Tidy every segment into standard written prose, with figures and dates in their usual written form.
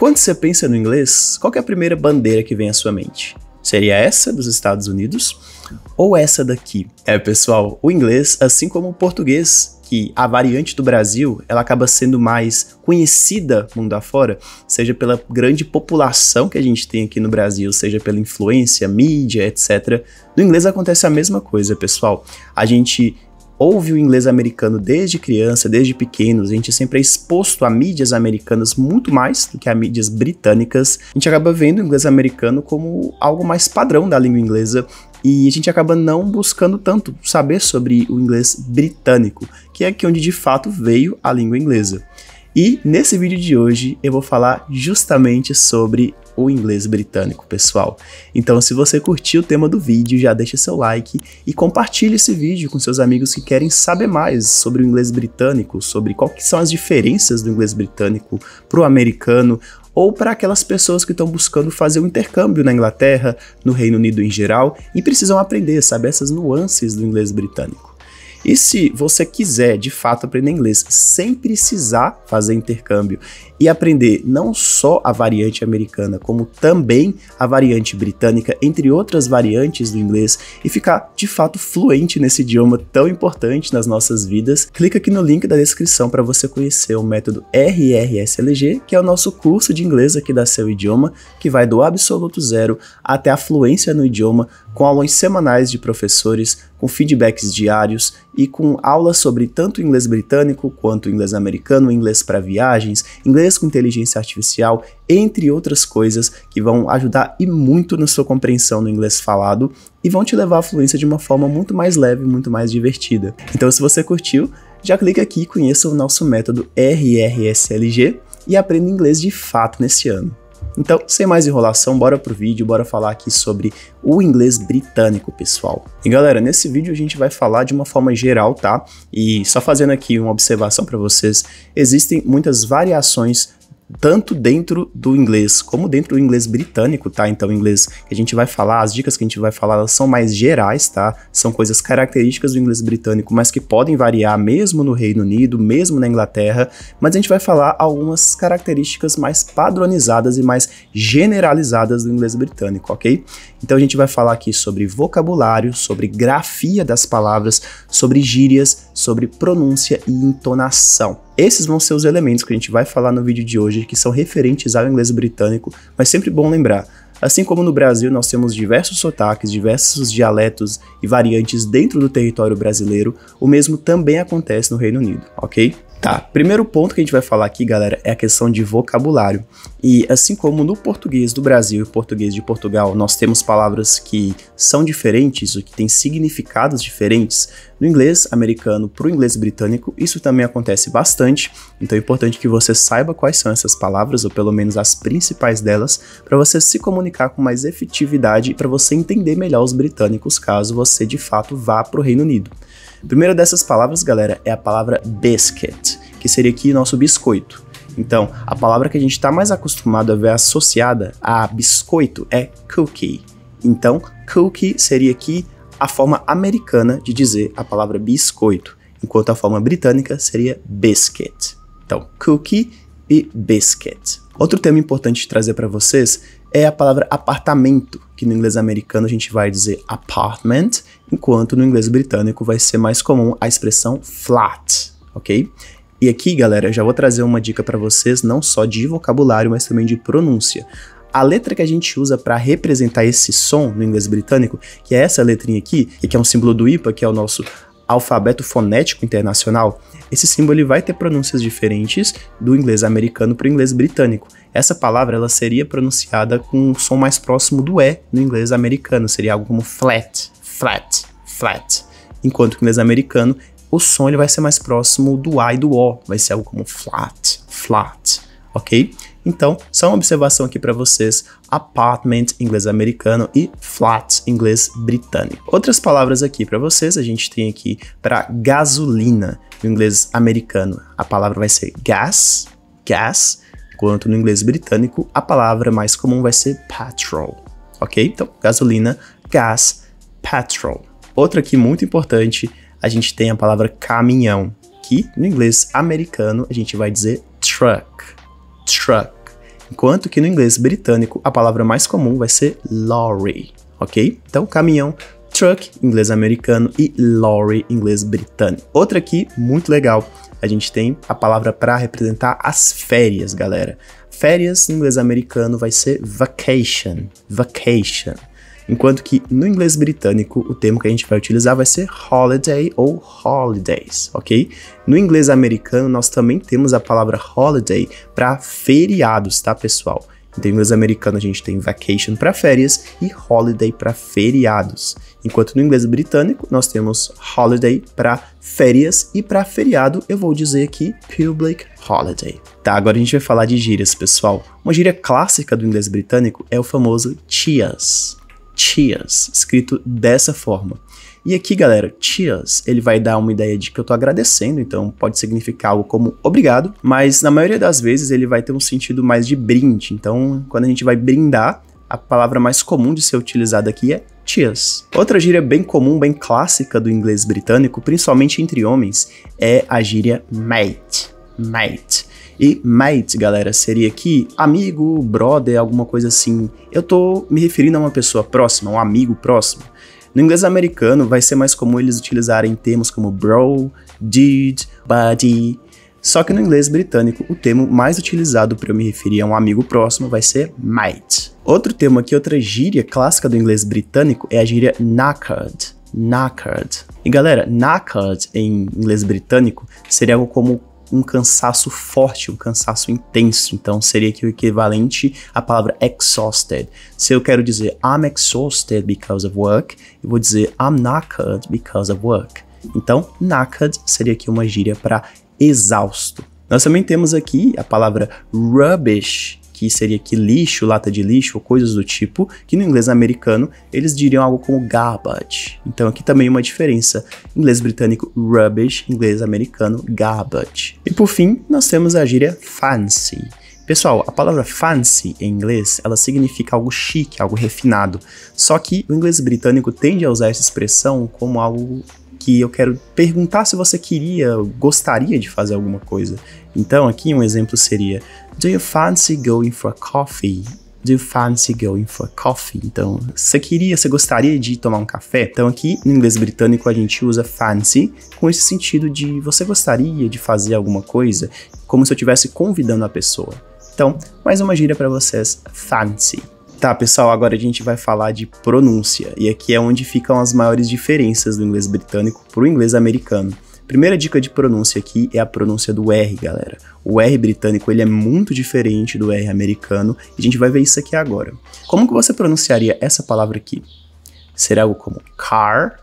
Quando você pensa no inglês, qual que é a primeira bandeira que vem à sua mente? Seria essa dos Estados Unidos ou essa daqui? Pessoal, o inglês, assim como o português, que a variante do Brasil, ela acaba sendo mais conhecida mundo afora, seja pela grande população que a gente tem aqui no Brasil, seja pela influência, mídia, etc. No inglês acontece a mesma coisa, pessoal. A gente ouve o inglês americano desde criança, desde pequenos, a gente sempre é exposto a mídias americanas muito mais do que a mídias britânicas. A gente acaba vendo o inglês americano como algo mais padrão da língua inglesa e a gente acaba não buscando tanto saber sobre o inglês britânico, que é aqui onde de fato veio a língua inglesa. E nesse vídeo de hoje eu vou falar justamente sobre o inglês britânico, pessoal. Então, se você curtiu o tema do vídeo, já deixa seu like e compartilhe esse vídeo com seus amigos que querem saber mais sobre o inglês britânico, sobre quais são as diferenças do inglês britânico para o americano, ou para aquelas pessoas que estão buscando fazer um intercâmbio na Inglaterra, no Reino Unido em geral, e precisam aprender, saber essas nuances do inglês britânico. E se você quiser, de fato, aprender inglês sem precisar fazer intercâmbio e aprender não só a variante americana, como também a variante britânica, entre outras variantes do inglês, e ficar, de fato, fluente nesse idioma tão importante nas nossas vidas, clica aqui no link da descrição para você conhecer o método RRSLG, que é o nosso curso de inglês aqui da Seu Idioma, que vai do absoluto zero até a fluência no idioma, com aulas semanais de professores, com feedbacks diários e com aulas sobre tanto inglês britânico quanto inglês americano, inglês para viagens, inglês com inteligência artificial, entre outras coisas que vão ajudar e muito na sua compreensão do inglês falado e vão te levar à fluência de uma forma muito mais leve, muito mais divertida. Então, se você curtiu, já clica aqui e conheça o nosso método RRSLG e aprenda inglês de fato nesse ano. Então, sem mais enrolação, bora pro vídeo, bora falar aqui sobre o inglês britânico, pessoal. E galera, nesse vídeo a gente vai falar de uma forma geral, tá? E só fazendo aqui uma observação para vocês, existem muitas variações tanto dentro do inglês como dentro do inglês britânico, tá? Então, o inglês que a gente vai falar, as dicas que a gente vai falar, elas são mais gerais, tá? São coisas características do inglês britânico, mas que podem variar mesmo no Reino Unido, mesmo na Inglaterra, mas a gente vai falar algumas características mais padronizadas e mais generalizadas do inglês britânico, ok? Então, a gente vai falar aqui sobre vocabulário, sobre grafia das palavras, sobre gírias, sobre pronúncia e entonação. Esses vão ser os elementos que a gente vai falar no vídeo de hoje, que são referentes ao inglês britânico, mas sempre bom lembrar, assim como no Brasil nós temos diversos sotaques, diversos dialetos e variantes dentro do território brasileiro, o mesmo também acontece no Reino Unido, ok? Tá, primeiro ponto que a gente vai falar aqui, galera, é a questão de vocabulário. E assim como no português do Brasil e português de Portugal, nós temos palavras que são diferentes, ou que têm significados diferentes, no inglês americano para o inglês britânico, isso também acontece bastante. Então é importante que você saiba quais são essas palavras, ou pelo menos as principais delas, para você se comunicar com mais efetividade e para você entender melhor os britânicos, caso você de fato vá para o Reino Unido. A primeira dessas palavras, galera, é a palavra biscuit, que seria aqui nosso biscoito. Então, a palavra que a gente está mais acostumado a ver associada a biscoito é cookie. Então, cookie seria aqui a forma americana de dizer a palavra biscoito, enquanto a forma britânica seria biscuit. Então, cookie e biscuit. Outro tema importante de trazer para vocês é a palavra apartamento, que no inglês americano a gente vai dizer apartment, enquanto no inglês britânico vai ser mais comum a expressão flat, ok? E aqui, galera, eu já vou trazer uma dica para vocês, não só de vocabulário, mas também de pronúncia. A letra que a gente usa para representar esse som no inglês britânico, que é essa letrinha aqui, que é um símbolo do IPA, que é o nosso alfabeto fonético internacional, esse símbolo ele vai ter pronúncias diferentes do inglês americano para o inglês britânico. Essa palavra ela seria pronunciada com um som mais próximo do E no inglês americano, seria algo como flat, flat, flat. Enquanto que no inglês americano, o som ele vai ser mais próximo do A e do O, vai ser algo como flat, flat, ok? Então, só uma observação aqui para vocês, apartment, inglês americano, e flat, inglês britânico. Outras palavras aqui para vocês, a gente tem aqui para gasolina, no inglês americano, a palavra vai ser gas, gas, enquanto no inglês britânico, a palavra mais comum vai ser petrol, ok? Então, gasolina, gas, petrol. Outra aqui muito importante, a gente tem a palavra caminhão, que no inglês americano a gente vai dizer truck, truck. enquanto que no inglês britânico a palavra mais comum vai ser lorry, ok? Então, caminhão, truck, inglês americano, e lorry, inglês britânico. Outra aqui, muito legal, a gente tem a palavra para representar as férias, galera. Férias, no inglês americano, vai ser vacation, vacation. Enquanto que no inglês britânico, o termo que a gente vai utilizar vai ser holiday ou holidays, ok? No inglês americano, nós também temos a palavra holiday para feriados, tá, pessoal? Então, em inglês americano, a gente tem vacation para férias e holiday para feriados. Enquanto no inglês britânico, nós temos holiday para férias e para feriado, eu vou dizer aqui public holiday. Tá, agora a gente vai falar de gírias, pessoal. Uma gíria clássica do inglês britânico é o famoso cheers. Cheers, escrito dessa forma. E aqui, galera, cheers, ele vai dar uma ideia de que eu tô agradecendo, então pode significar algo como obrigado, mas na maioria das vezes ele vai ter um sentido mais de brinde. Então, quando a gente vai brindar, a palavra mais comum de ser utilizada aqui é cheers. Outra gíria bem comum, bem clássica do inglês britânico, principalmente entre homens, é a gíria mate. Mate. E mate, galera, seria aqui amigo, brother, alguma coisa assim. Eu tô me referindo a uma pessoa próxima, um amigo próximo. No inglês americano, vai ser mais comum eles utilizarem termos como bro, dude, buddy. Só que no inglês britânico, o termo mais utilizado para eu me referir a um amigo próximo vai ser mate. Outro termo aqui, outra gíria clássica do inglês britânico é a gíria knackered. Knackered. E galera, knackered em inglês britânico seria algo como um cansaço forte, um cansaço intenso. Então, seria aqui o equivalente à palavra exhausted. Se eu quero dizer I'm exhausted because of work, eu vou dizer I'm knackered because of work. Então, knackered seria aqui uma gíria para exausto. Nós também temos aqui a palavra rubbish, que seria aqui lixo, lata de lixo ou coisas do tipo, que no inglês americano eles diriam algo como garbage. Então aqui também uma diferença, inglês britânico rubbish, inglês americano garbage. E por fim, nós temos a gíria fancy. Pessoal, a palavra fancy em inglês, ela significa algo chique, algo refinado. Só que o inglês britânico tende a usar essa expressão como algo que eu quero perguntar se você gostaria de fazer alguma coisa. Então aqui um exemplo seria Do you fancy going for a coffee? Do you fancy going for a coffee? Então, você gostaria de tomar um café? Então aqui no inglês britânico a gente usa fancy com esse sentido de você gostaria de fazer alguma coisa, como se eu estivesse convidando a pessoa. Então, mais uma gíria para vocês, fancy. Tá, pessoal, agora a gente vai falar de pronúncia, e aqui é onde ficam as maiores diferenças do inglês britânico para o inglês americano. Primeira dica de pronúncia aqui é a pronúncia do R, galera. O R britânico ele é muito diferente do R americano, e a gente vai ver isso aqui agora. Como que você pronunciaria essa palavra aqui? Será algo como car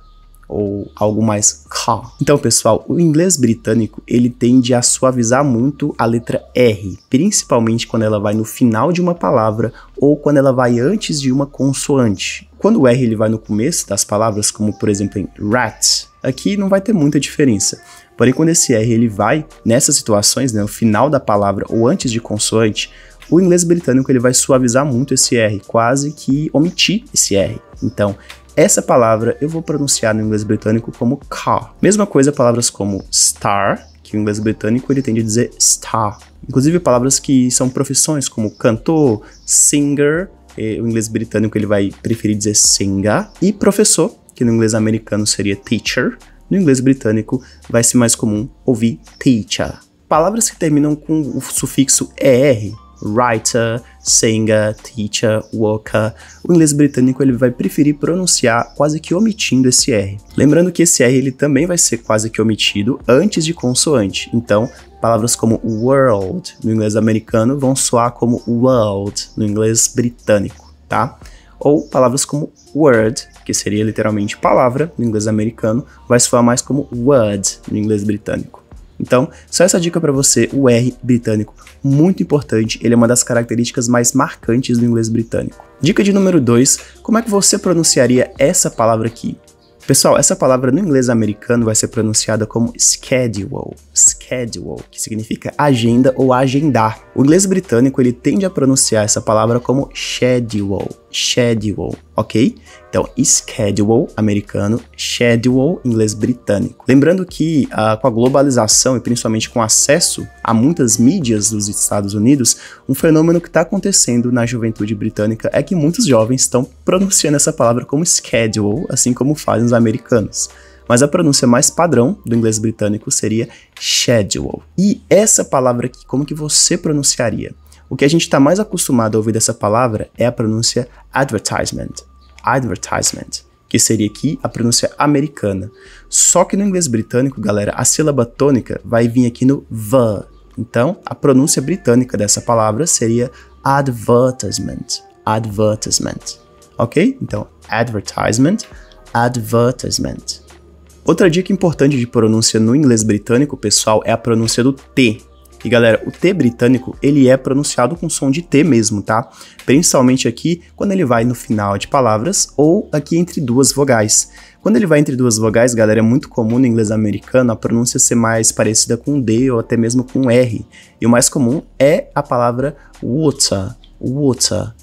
ou algo mais car? Então, pessoal, o inglês britânico ele tende a suavizar muito a letra R, principalmente quando ela vai no final de uma palavra ou quando ela vai antes de uma consoante. Quando o R ele vai no começo das palavras, como por exemplo em rat, aqui não vai ter muita diferença. Porém, quando esse R ele vai nessas situações, né, no final da palavra ou antes de consoante, o inglês britânico ele vai suavizar muito esse R, quase que omitir esse R. Então, essa palavra eu vou pronunciar no inglês britânico como car. Mesma coisa palavras como star, que o inglês britânico ele tende a dizer star. Inclusive palavras que são profissões como cantor, singer, o inglês britânico ele vai preferir dizer singer, e professor, que no inglês americano seria teacher, no inglês britânico vai ser mais comum ouvir teacher. Palavras que terminam com o sufixo ER, writer, singer, teacher, worker, o inglês britânico ele vai preferir pronunciar quase que omitindo esse R. Lembrando que esse R ele também vai ser quase que omitido antes de consoante. Então, palavras como world no inglês americano vão soar como world no inglês britânico, tá? Ou palavras como word, que seria literalmente palavra no inglês americano, vai soar mais como word no inglês britânico. Então, só essa dica para você, o R britânico, muito importante, ele é uma das características mais marcantes do inglês britânico. Dica de número 2, como é que você pronunciaria essa palavra aqui? Pessoal, essa palavra no inglês americano vai ser pronunciada como schedule, schedule, que significa agenda ou agendar. O inglês britânico, ele tende a pronunciar essa palavra como schedule, ok? Então, schedule, americano, schedule, inglês britânico. Lembrando que com a globalização e principalmente com acesso a muitas mídias dos Estados Unidos, um fenômeno que está acontecendo na juventude britânica é que muitos jovens estão pronunciando essa palavra como schedule, assim como fazem os americanos. Mas a pronúncia mais padrão do inglês britânico seria schedule. E essa palavra aqui, como que você pronunciaria? O que a gente está mais acostumado a ouvir dessa palavra é a pronúncia advertisement, que seria aqui a pronúncia americana. Só que no inglês britânico, galera, a sílaba tônica vai vir aqui no V. Então, a pronúncia britânica dessa palavra seria advertisement, ok? Então, advertisement. Outra dica importante de pronúncia no inglês britânico, pessoal, é a pronúncia do T. E galera, o T britânico, ele é pronunciado com som de T mesmo, tá? Principalmente aqui, quando ele vai no final de palavras ou aqui entre duas vogais. Quando ele vai entre duas vogais, galera, é muito comum no inglês americano a pronúncia ser mais parecida com D ou até mesmo com R. E o mais comum é a palavra water.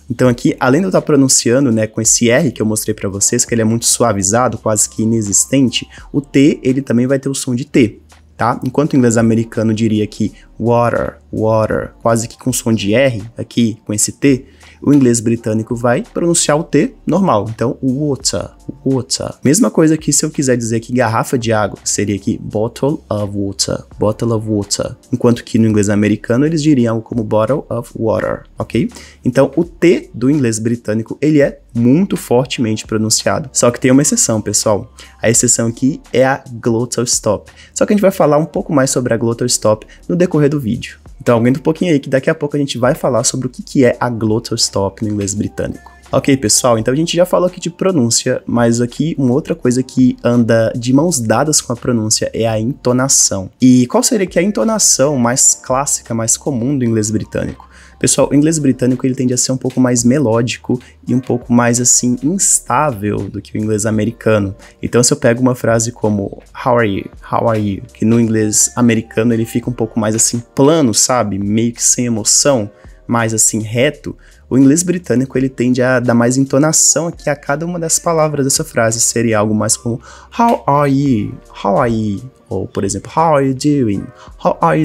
Então aqui, além de eu estar pronunciando, né, com esse R que eu mostrei para vocês, que ele é muito suavizado, quase que inexistente, o T, ele também vai ter o som de T, tá? Enquanto o inglês americano diria aqui water, quase que com som de R, aqui com esse T, o inglês britânico vai pronunciar o T normal, então water. Mesma coisa aqui se eu quiser dizer que garrafa de água, seria aqui bottle of water, enquanto que no inglês americano eles diriam algo como bottle of water, ok? Então o T do inglês britânico, ele é muito fortemente pronunciado, só que tem uma exceção, pessoal. A exceção aqui é a glottal stop, só que a gente vai falar um pouco mais sobre a glottal stop no decorrer do vídeo. Então aguenta um pouquinho aí que daqui a pouco a gente vai falar sobre o que é a glottal stop no inglês britânico. Ok, pessoal, então a gente já falou aqui de pronúncia, mas aqui uma outra coisa que anda de mãos dadas com a pronúncia é a entonação. E qual seria que a entonação mais clássica, mais comum do inglês britânico? Pessoal, o inglês britânico ele tende a ser um pouco mais melódico e um pouco mais, assim, instável do que o inglês americano. Então, se eu pego uma frase como How are you? Que no inglês americano ele fica um pouco mais, assim, plano, sabe? Meio que sem emoção, mais, assim, reto. O inglês britânico ele tende a dar mais entonação aqui a cada uma das palavras dessa frase. Seria algo mais como How are you? Ou, por exemplo, How are you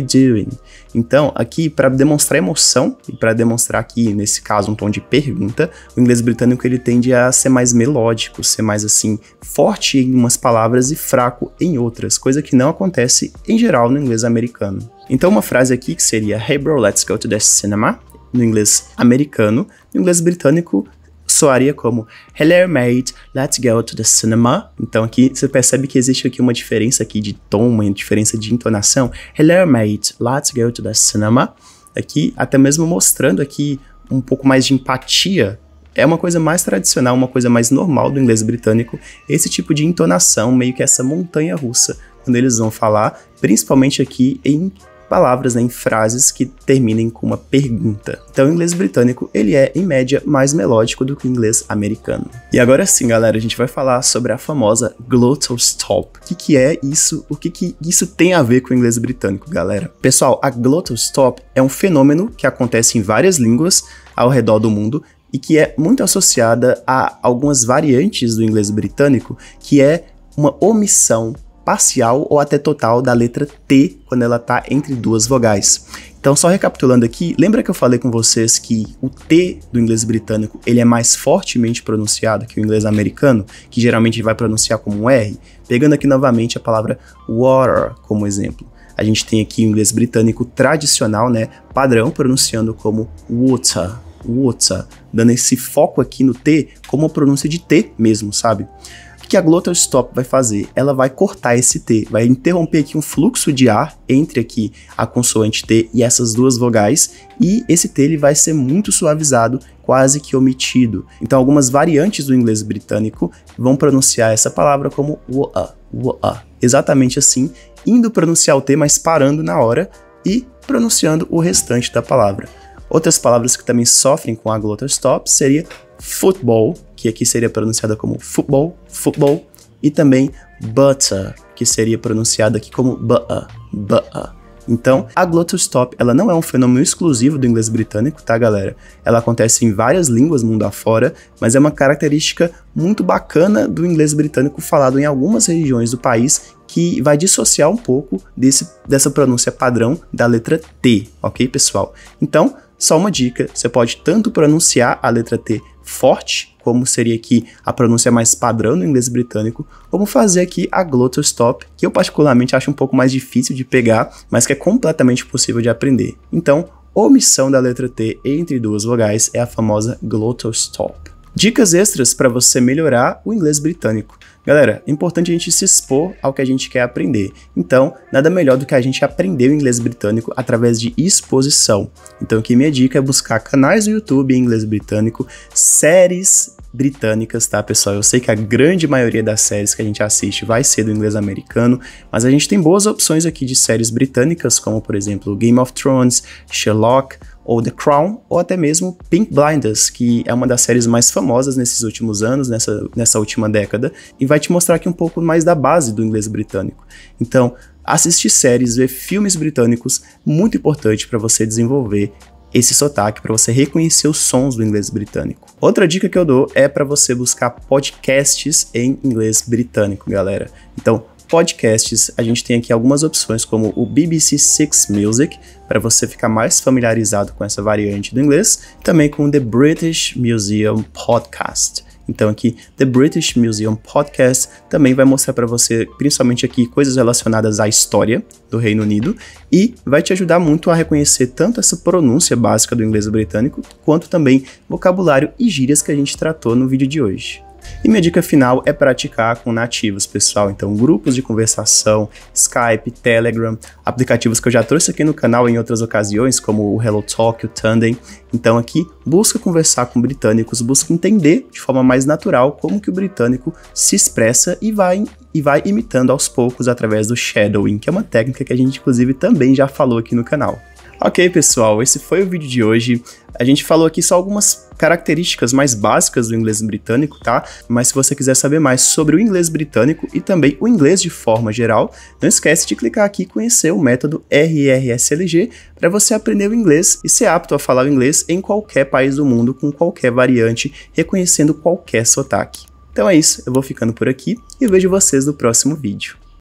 doing? Então, aqui, para demonstrar emoção, e para demonstrar aqui, nesse caso, um tom de pergunta, o inglês britânico ele tende a ser mais melódico, ser mais, assim, forte em umas palavras e fraco em outras, coisa que não acontece, em geral, no inglês americano. Então, uma frase aqui que seria Hey bro, let's go to the cinema, no inglês americano, no inglês britânico, soaria como Hello mate, let's go to the cinema. Então aqui você percebe que existe aqui uma diferença aqui de tom, uma diferença de entonação. Hello mate, let's go to the cinema. Aqui até mesmo mostrando aqui um pouco mais de empatia. É uma coisa mais tradicional, uma coisa mais normal do inglês britânico, esse tipo de entonação, meio que essa montanha russa, quando eles vão falar, principalmente aqui em palavras, né, em frases que terminem com uma pergunta. Então o inglês britânico, ele é, em média, mais melódico do que o inglês americano. E agora sim, galera, a gente vai falar sobre a famosa glottal stop. O que é isso? O que isso tem a ver com o inglês britânico, galera? Pessoal, a glottal stop é um fenômeno que acontece em várias línguas ao redor do mundo e que é muito associada a algumas variantes do inglês britânico, que é uma omissão parcial ou até total da letra T quando ela está entre duas vogais. Então, só recapitulando aqui, lembra que eu falei com vocês que o T do inglês britânico ele é mais fortemente pronunciado que o inglês americano, que geralmente vai pronunciar como um R? Pegando aqui novamente a palavra water como exemplo. A gente tem aqui o inglês britânico tradicional, né, padrão, pronunciando como water, dando esse foco aqui no T como a pronúncia de T mesmo, sabe? O que a glottal stop vai fazer? Ela vai cortar esse T, vai interromper aqui um fluxo de ar entre aqui a consoante T e essas duas vogais, e esse T ele vai ser muito suavizado, quase que omitido. Então algumas variantes do inglês britânico vão pronunciar essa palavra como wa, exatamente assim, indo pronunciar o T, mas parando na hora e pronunciando o restante da palavra. Outras palavras que também sofrem com a glottal stop seria football, que aqui seria pronunciada como football, e também butter, que seria pronunciada aqui como butter. Então, a glottal stop, ela não é um fenômeno exclusivo do inglês britânico, tá, galera? Ela acontece em várias línguas mundo afora, mas é uma característica muito bacana do inglês britânico falado em algumas regiões do país, que vai dissociar um pouco dessa pronúncia padrão da letra T, ok, pessoal? Então, só uma dica, você pode tanto pronunciar a letra T forte, como seria aqui a pronúncia mais padrão no inglês britânico, como fazer aqui a glottal stop, que eu particularmente acho um pouco mais difícil de pegar, mas que é completamente possível de aprender. Então, omissão da letra T entre duas vogais é a famosa glottal stop. Dicas extras para você melhorar o inglês britânico. Galera, é importante a gente se expor ao que a gente quer aprender. Então, nada melhor do que a gente aprender o inglês britânico através de exposição. Então, aqui minha dica é buscar canais no YouTube em inglês britânico, séries britânicas, tá, pessoal? Eu sei que a grande maioria das séries que a gente assiste vai ser do inglês americano, mas a gente tem boas opções aqui de séries britânicas, como, por exemplo, Game of Thrones, Sherlock, ou The Crown, ou até mesmo Pink Blinders, que é uma das séries mais famosas nesses últimos anos, nessa última década, e vai te mostrar aqui um pouco mais da base do inglês britânico. Então, assistir séries, ver filmes britânicos, muito importante para você desenvolver esse sotaque, para você reconhecer os sons do inglês britânico. Outra dica que eu dou é para você buscar podcasts em inglês britânico, galera. Então, podcasts, a gente tem aqui algumas opções como o BBC Six Music, para você ficar mais familiarizado com essa variante do inglês, também com o The British Museum Podcast. Então aqui, The British Museum Podcast também vai mostrar para você, principalmente aqui, coisas relacionadas à história do Reino Unido e vai te ajudar muito a reconhecer tanto essa pronúncia básica do inglês britânico, quanto também vocabulário e gírias que a gente tratou no vídeo de hoje. E minha dica final é praticar com nativos, pessoal. Então, grupos de conversação, Skype, Telegram, aplicativos que eu já trouxe aqui no canal em outras ocasiões, como o HelloTalk, o Tandem. Então, aqui, busca conversar com britânicos, busca entender de forma mais natural como que o britânico se expressa e vai imitando aos poucos através do shadowing, que é uma técnica que a gente, inclusive, também já falou aqui no canal. Ok, pessoal, esse foi o vídeo de hoje. A gente falou aqui só algumas características mais básicas do inglês britânico, tá? Mas se você quiser saber mais sobre o inglês britânico e também o inglês de forma geral, não esquece de clicar aqui e conhecer o método RRSLG para você aprender o inglês e ser apto a falar o inglês em qualquer país do mundo, com qualquer variante, reconhecendo qualquer sotaque. Então é isso, eu vou ficando por aqui e vejo vocês no próximo vídeo.